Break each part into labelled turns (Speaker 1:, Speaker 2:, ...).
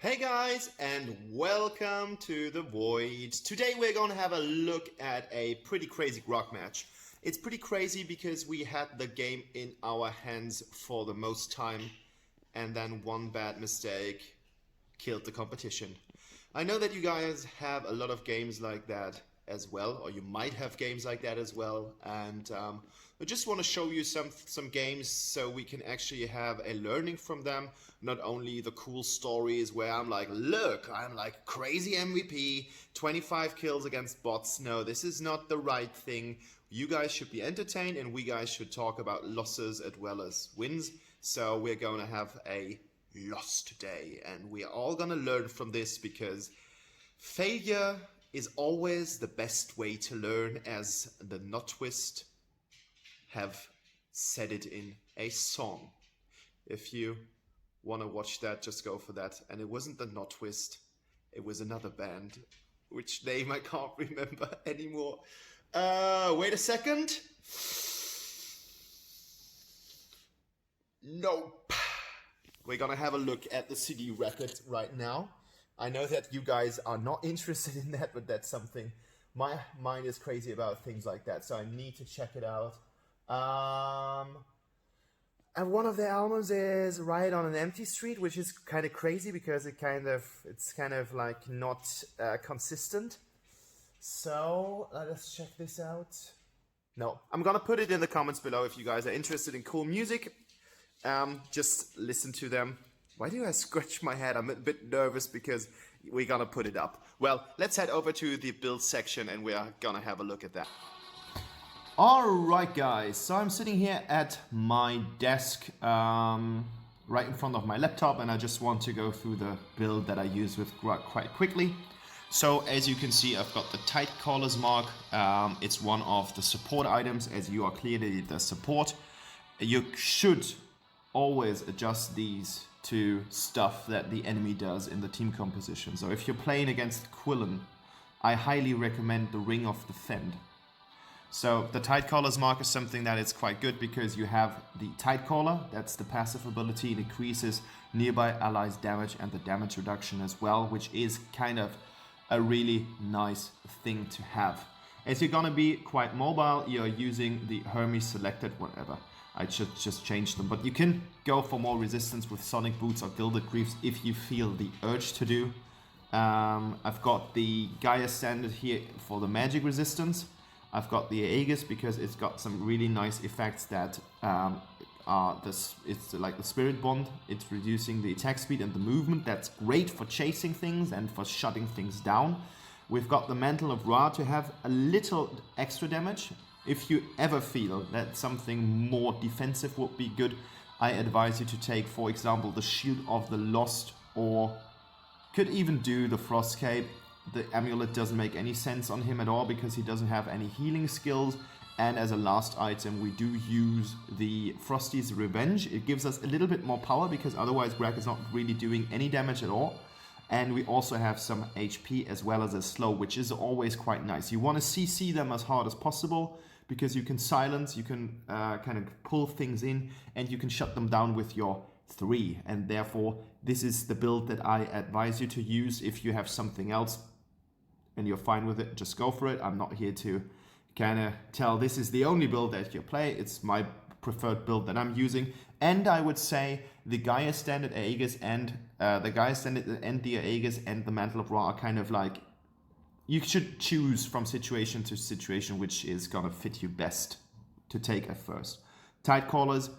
Speaker 1: Hey guys, and welcome to The Void. Today we're going to have a look at a pretty crazy Grakk match. It's pretty crazy because we had the game in our hands for the most time, and then one bad mistake killed the competition. I know that you guys have a lot of games like that as well, or you might have games like that as well, and I just want to show you some games so we can actually have a learning from them, not only the cool stories where I'm like, look, I'm like crazy MVP, 25 kills against bots. No, this is not the right thing. You guys should be entertained, and we guys should talk about losses as well as wins. So we're going to have a loss today, and we are all going to learn from this because failure is always the best way to learn, as the Notwist have said it in a song. If you want to watch that, just go for that. And it wasn't the Notwist, it was another band, which name I can't remember anymore. Wait a second. Nope. We're gonna have a look at the CD record right now. I know that you guys are not interested in that, but that's something my mind is crazy about, things like that, so I need to check it out. And one of the albums is Riot on an Empty Street, which is kind of crazy because it's kind of like not consistent. So let us check this out. No, I'm gonna put it in the comments below if you guys are interested in cool music. Just listen to them. Why do I scratch my head? I'm a bit nervous because we're gonna put it up. Well, let's head over to the build section and we're gonna have a look at that. Alright guys, so I'm sitting here at my desk right in front of my laptop, and I just want to go through the build that I use with Grakk quite quickly. So as you can see, I've got the tight collars mark. It's one of the support items, as you are clearly the support. You should always adjust these to stuff that the enemy does in the team composition. So if you're playing against Quillen, I highly recommend the Ring of Defend. So the tight collars mark is something that is quite good because you have the tight collar, that's the passive ability, it increases nearby allies damage and the damage reduction as well, which is kind of a really nice thing to have. As you're gonna be quite mobile, you're using the Hermes selected, whatever. I should just change them, but you can go for more resistance with Sonic Boots or Gilded Greaves if you feel the urge to do. I've got the Gaia Standard here for the magic resistance. I've got the Aegis because it's got some really nice effects that it's like the Spirit Bond. It's reducing the attack speed and the movement. That's great for chasing things and for shutting things down. We've got the Mantle of Ra to have a little extra damage. If you ever feel that something more defensive would be good, I advise you to take, for example, the Shield of the Lost, or could even do the Frost Cape. The amulet doesn't make any sense on him at all because he doesn't have any healing skills. And as a last item, we do use the Frosty's Revenge. It gives us a little bit more power because otherwise Grakk is not really doing any damage at all. And we also have some HP as well as a slow, which is always quite nice. You want to CC them as hard as possible because you can silence, you can kind of pull things in, and you can shut them down with your 3. And therefore, this is the build that I advise you to use. If you have something else and you're fine with it, just go for it. I'm not here to kind of tell this is the only build that you play. It's my preferred build that I'm using. And I would say the Gaia Standard Aegis and the Aegis and the Mantle of Ra are kind of like, you should choose from situation to situation which is gonna fit you best to take at first. Tight collars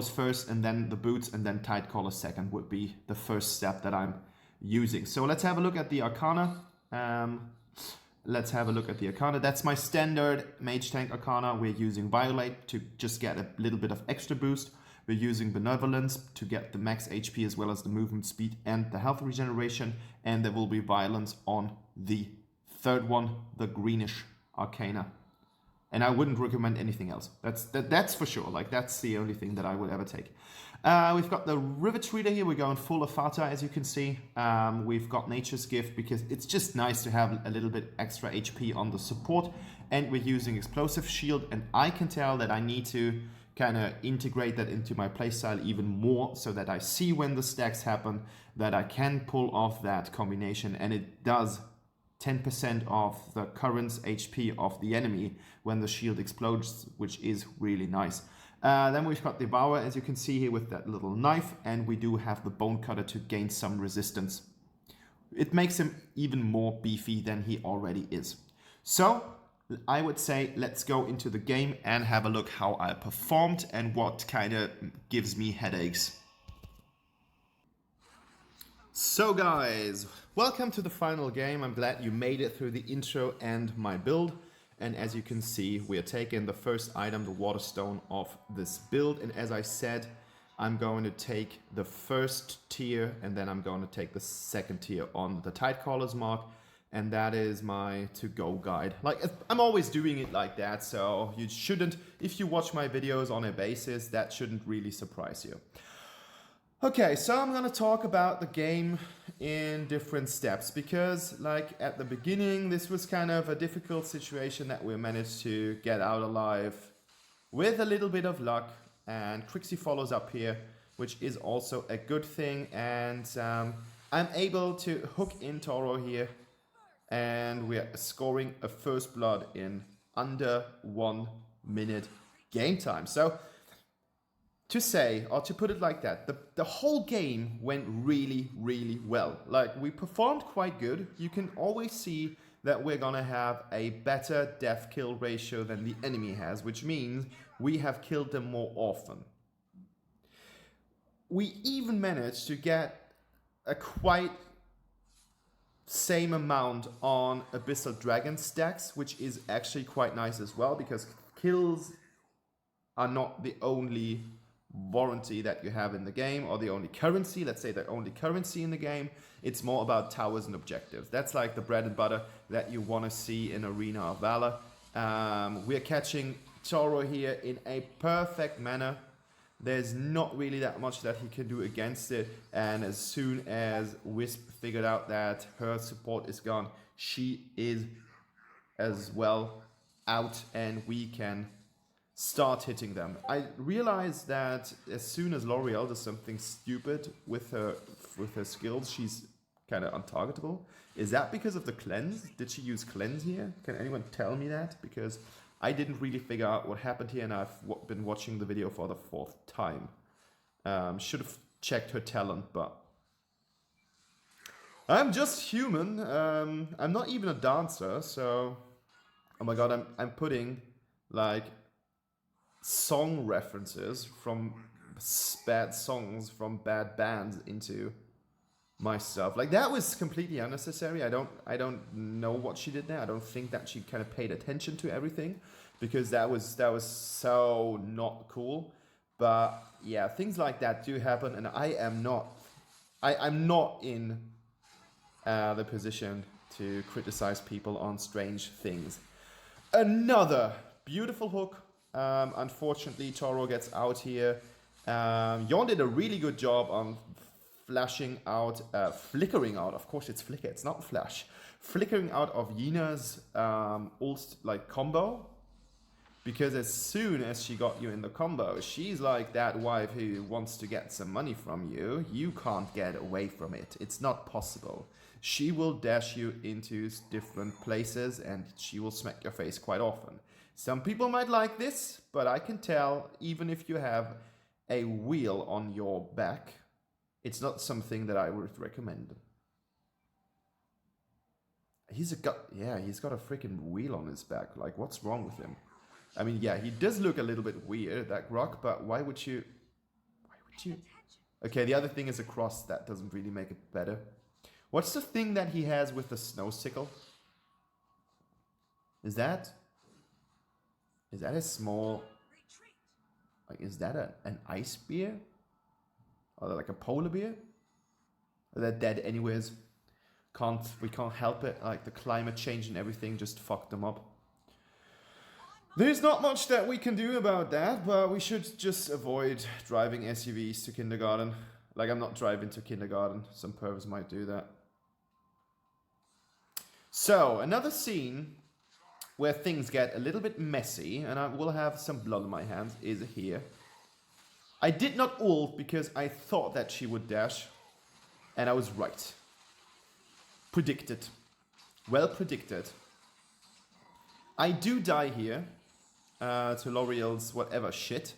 Speaker 1: first, and then the boots, and then tight collars second would be the first step that I'm using. So let's have a look at the Arcana. That's my standard Mage Tank Arcana. We're using Violate to just get a little bit of extra boost. We're using Benevolence to get the max HP as well as the movement speed and the health regeneration. And there will be Violence on the third one, the Greenish Arcana. And I wouldn't recommend anything else. That's for sure. Like, that's the only thing that I would ever take. We've got the Rivet Reader here. We're going full Afata, as you can see. We've got Nature's Gift because it's just nice to have a little bit extra HP on the support. And we're using Explosive Shield. And I can tell that I need to kind of integrate that into my playstyle even more so that I see when the stacks happen, that I can pull off that combination, and it does 10% of the current HP of the enemy when the shield explodes, which is really nice. Then we've got the Devour, as you can see here, with that little knife, and we do have the Bone Cutter to gain some resistance. It makes him even more beefy than he already is. So I would say let's go into the game and have a look how I performed and what kind of gives me headaches. So guys, welcome to the final game. I'm glad you made it through the intro and my build. And as you can see, we are taking the first item, the Waterstone, of this build. And as I said, I'm going to take the first tier and then I'm going to take the second tier on the Tidecaller's mark. And that is my to-go guide. Like, I'm always doing it like that, so you shouldn't, if you watch my videos on a basis, that shouldn't really surprise you. Okay, so I'm gonna talk about the game in different steps because, like, at the beginning, this was kind of a difficult situation that we managed to get out alive with a little bit of luck, and Crixie follows up here, which is also a good thing, and I'm able to hook in Toro here, and we're scoring a first blood in under 1 minute game time. So, to say, or to put it like that, the whole game went really, really well. Like, we performed quite good. You can always see that we're gonna have a better death kill ratio than the enemy has, which means we have killed them more often. We even managed to get a quite same amount on Abyssal Dragon stacks, which is actually quite nice as well, because kills are not the only warranty that you have in the game, or the only currency, let's say the only currency in the game. It's more about towers and objectives. That's like the bread and butter that you want to see in Arena of Valor. We're catching Toro here in a perfect manner. There's not really that much that he can do against it, and as soon as Wisp figured out that her support is gone, she is as well out, and we can start hitting them. I realized that as soon as L'Oreal does something stupid with her skills, she's kind of untargetable. Is that because of the cleanse? Did she use cleanse here? Can anyone tell me that? Because I didn't really figure out what happened here, and I've been watching the video for the 4th time. Should have checked her talent, but I'm just human. I'm not even a dancer, so oh my god, I'm putting like song references from bad songs from bad bands into my stuff. Like, that was completely unnecessary. I don't know what she did there. I don't think that she kind of paid attention to everything, because that was so not cool. But yeah, things like that do happen, and I'm not in the position to criticize people on strange things. Another beautiful hook. Unfortunately, Toro gets out here. Yon did a really good job on flashing out, flickering out. Of course, it's flicker, it's not flash. Flickering out of Yina's ult like combo, because as soon as she got you in the combo, she's like that wife who wants to get some money from you. You can't get away from it. It's not possible. She will dash you into different places, and she will smack your face quite often. Some people might like this, but I can tell, even if you have a wheel on your back, it's not something that I would recommend. He's got a freaking wheel on his back. Like, what's wrong with him? I mean, yeah, he does look a little bit weird, that Grakk, but why would you? Okay, the other thing is a cross. That doesn't really make it better. What's the thing that he has with the snow sickle? Is that a small, like, is that an ice bear? Or like a polar bear? They're dead anyways. We can't help it. Like, the climate change and everything just fucked them up. There's not much that we can do about that, but we should just avoid driving SUVs to kindergarten. Like, I'm not driving to kindergarten. Some pervs might do that. So, another scene where things get a little bit messy, and I will have some blood on my hands, is here. I did not ult because I thought that she would dash, and I was right. Predicted. Well predicted. I do die here to L'Oreal's whatever shit,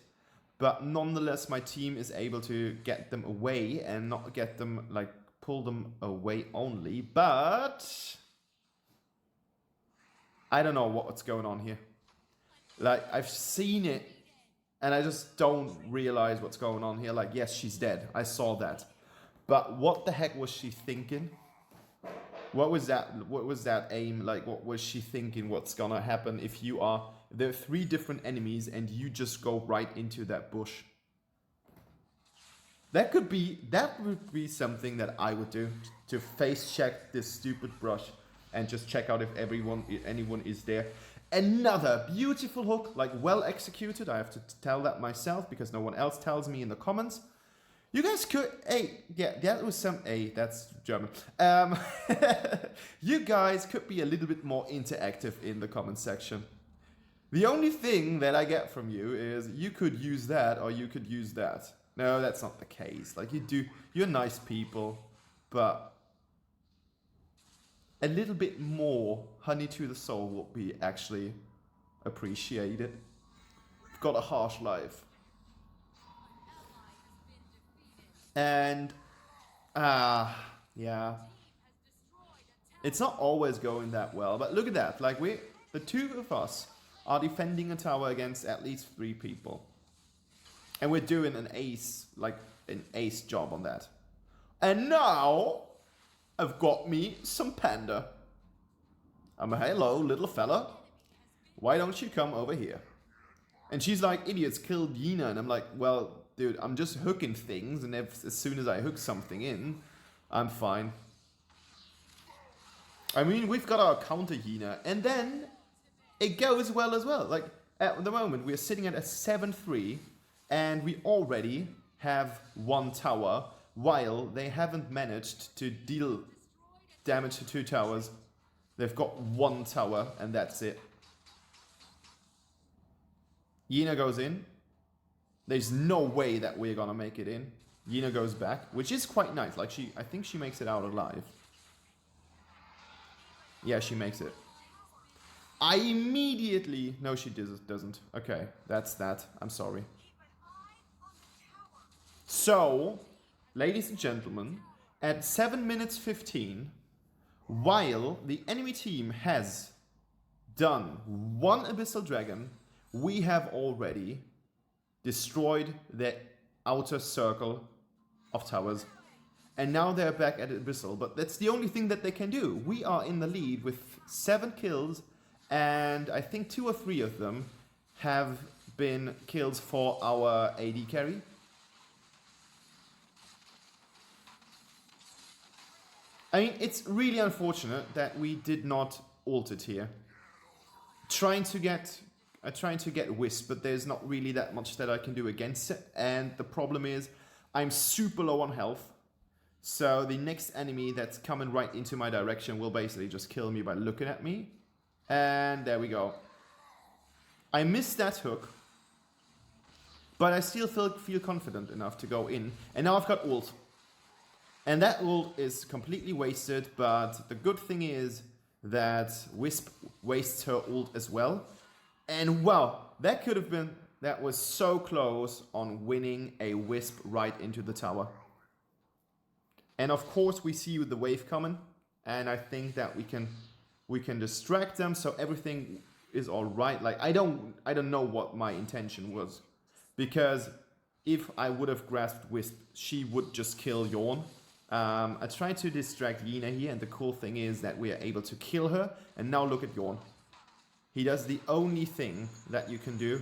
Speaker 1: but nonetheless my team is able to get them away and not get them, like, pull them away only, but I don't know what's going on here. Like, I've seen it and I just don't realize what's going on here. Like, yes, she's dead. I saw that. But what the heck was she thinking? What was that? What was that aim? Like, what was she thinking? What's gonna happen if you are... There are 3 different enemies and you just go right into that bush. That would be something that I would do, to face check this stupid brush and just check out if anyone is there. Another beautiful hook, like well executed. I have to tell that myself because no one else tells me in the comments. You guys could, that's German. You guys could be a little bit more interactive in the comment section. The only thing that I get from you is you could use that or you could use that. No, that's not the case. Like, you're nice people, but a little bit more honey to the soul would be actually appreciated. You've got a harsh life. And, yeah. It's not always going that well, but look at that. Like, the 2 of us are defending a tower against at least 3 people. And we're doing an ace job on that. And now, I've got me some panda. I'm a hello, little fella. Why don't you come over here? And she's like, idiots killed Yina. And I'm like, well, dude, I'm just hooking things. And as soon as I hook something in, I'm fine. I mean, we've got our counter Yina. And then it goes well as well. Like, at the moment, we're sitting at a 7-3. And we already have 1 tower, while they haven't managed to deal damage to 2 towers. They've got 1 tower, and that's it. Yina goes in. There's no way that we're gonna make it in. Yina goes back, which is quite nice. Like, I think she makes it out alive. Yeah, she makes it. I immediately... No, she doesn't. Okay, that's that. I'm sorry. So, ladies and gentlemen, at 7 minutes 15, while the enemy team has done 1 Abyssal Dragon, we have already destroyed the outer circle of towers. And now they're back at Abyssal, but that's the only thing that they can do. We are in the lead with 7 kills, and I think 2 or 3 of them have been kills for our AD carry. I mean, it's really unfortunate that we did not ult it here. Trying to get Wisp, but there's not really that much that I can do against it. And the problem is, I'm super low on health. So the next enemy that's coming right into my direction will basically just kill me by looking at me. And there we go. I missed that hook. But I still feel confident enough to go in. And now I've got ult. And that ult is completely wasted, but the good thing is that Wisp wastes her ult as well. And wow, that was so close on winning a Wisp right into the tower. And of course we see the wave coming, and I think that we can distract them so everything is all right. Like, I don't know what my intention was, because if I would have grasped Wisp, she would just kill Yorn. I tried to distract Yina here, and the cool thing is that we are able to kill her. And now look at Yorn. He does the only thing that you can do.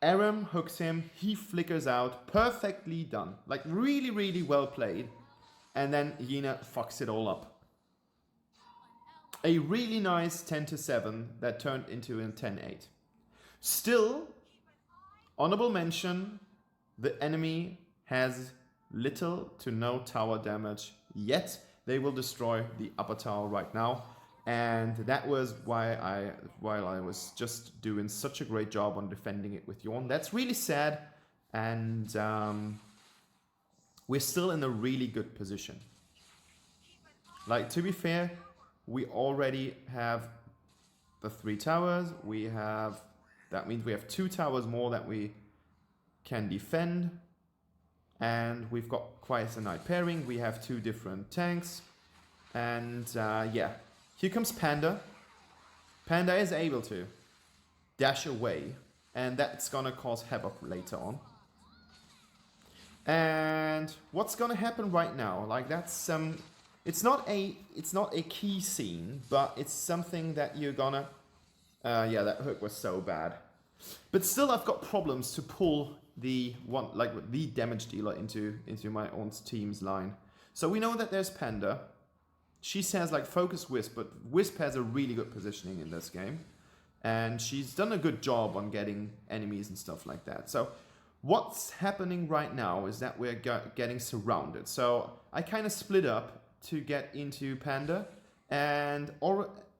Speaker 1: Aram hooks him, he flickers out, perfectly done. Like, really, really well played. And then Yina fucks it all up. A really nice 10-7 that turned into a 10-8. Still, honorable mention, the enemy has little to no tower damage yet. They will destroy the upper tower right now. And that was why while I was just doing such a great job on defending it with Yorn. That's really sad, and we're still in a really good position. Like, to be fair, we already have the 3 towers. That means we have 2 towers more that we can defend. And we've got quite a nice pairing. We have 2 different tanks. And yeah, here comes Panda. Panda is able to dash away. And that's gonna cause havoc later on. And what's gonna happen right now? Like, that's it's not a key scene, but it's something that you're gonna yeah, that hook was so bad. But still, I've got problems to pull the damage dealer into my own team's line. So we know that there's Panda. She says like focus Wisp, but Wisp has a really good positioning in this game. And she's done a good job on getting enemies and stuff like that. So what's happening right now is that we're getting surrounded. So I kind of split up to get into Panda. And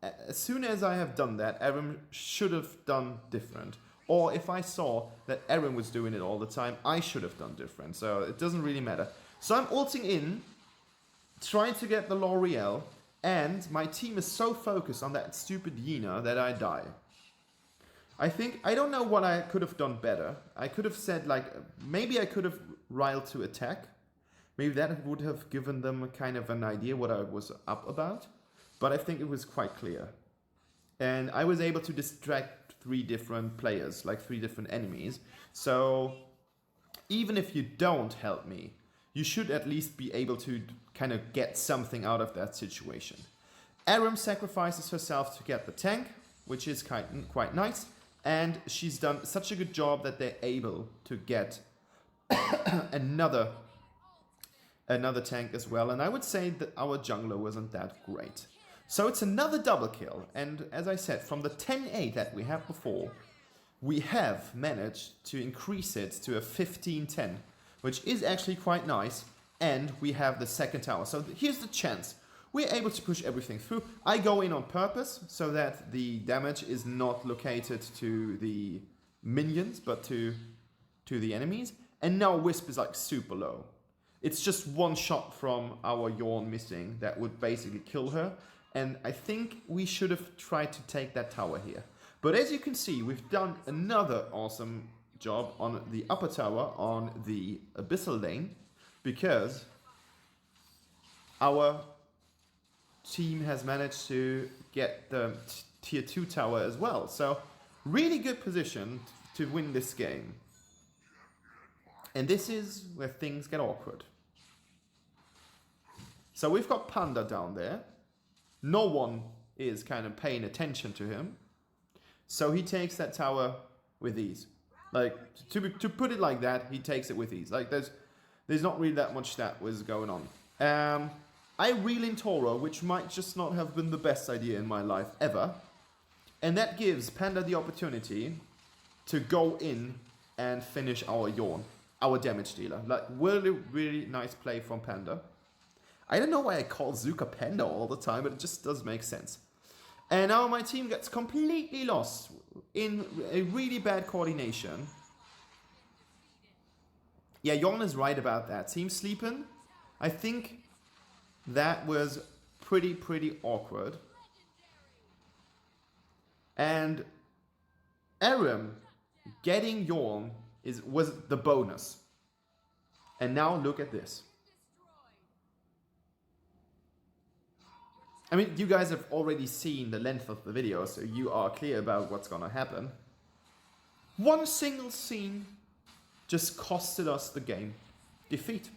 Speaker 1: as soon as I have done that, Aaron should have done different. Or if I saw that Aaron was doing it all the time, I should have done different. So it doesn't really matter. So I'm ulting in, trying to get the L'Oreal, and my team is so focused on that stupid Yina that I die. I don't know what I could have done better. I could have said, like, maybe I could have riled to attack. Maybe that would have given them a kind of an idea what I was up about. But I think it was quite clear. And I was able to distract 3 different players, like 3 different enemies. So even if you don't help me, you should at least be able to kind of get something out of that situation. Aram sacrifices herself to get the tank, which is quite nice. And she's done such a good job that they're able to get another tank as well. And I would say that our jungler wasn't that great. So it's another double kill. And as I said, from the 10-8 that we had before, we have managed to increase it to a 15-10, which is actually quite nice. And we have the second tower. So here's the chance. We're able to push everything through. I go in on purpose so that the damage is not located to the minions, but to the enemies. And now Wisp is like super low. It's just one shot from our Yorn missing that would basically kill her. And I think we should have tried to take that tower here. But as you can see, we've done another awesome job on the upper tower on the Abyssal lane. Because our team has managed to get the tier 2 tower as well. So really good position to win this game. And this is where things get awkward. So we've got Panda down there. No one is kind of paying attention to him. So he takes that tower with ease. Like, to put it like that, he takes it with ease. Like, there's not really that much that was going on. I reel in Toro, which might just not have been the best idea in my life ever. And that gives Panda the opportunity to go in and finish our Yorn, our damage dealer. Like, really, really nice play from Panda. I don't know why I call Zuka Panda all the time, but it just does make sense. And now my team gets completely lost in a really bad coordination. Yeah, Yorn is right about that. Team sleeping. I think that was pretty awkward. And Aram getting Yorn was the bonus. And now look at this. I mean, you guys have already seen the length of the video, so you are clear about what's gonna happen. One single scene just costed us the game. Defeat.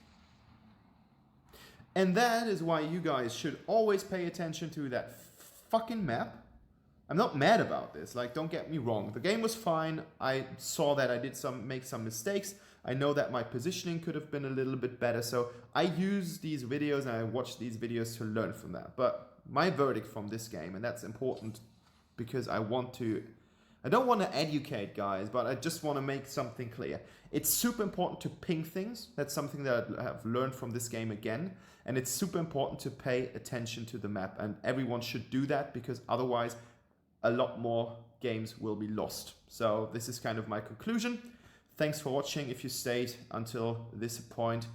Speaker 1: And that is why you guys should always pay attention to that fucking map. I'm not mad about this, like, don't get me wrong. The game was fine. I saw that I did make some mistakes. I know that my positioning could have been a little bit better, so I use these videos and I watch these videos to learn from that. But my verdict from this game, and that's important because I want to I don't want to educate, guys, but I just want to make something clear. It's super important to ping things. That's something that I have learned from this game again. And it's super important to pay attention to the map. And everyone should do that, because otherwise a lot more games will be lost. So this is kind of my conclusion. Thanks for watching. If you stayed until this point,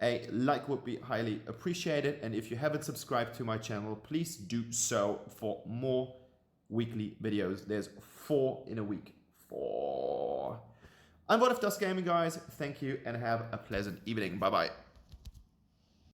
Speaker 1: a like would be highly appreciated. And if you haven't subscribed to my channel, please do so for more weekly videos. There's 4 in a week. 4. I'm What If Does Gaming, guys. Thank you and have a pleasant evening. Bye bye.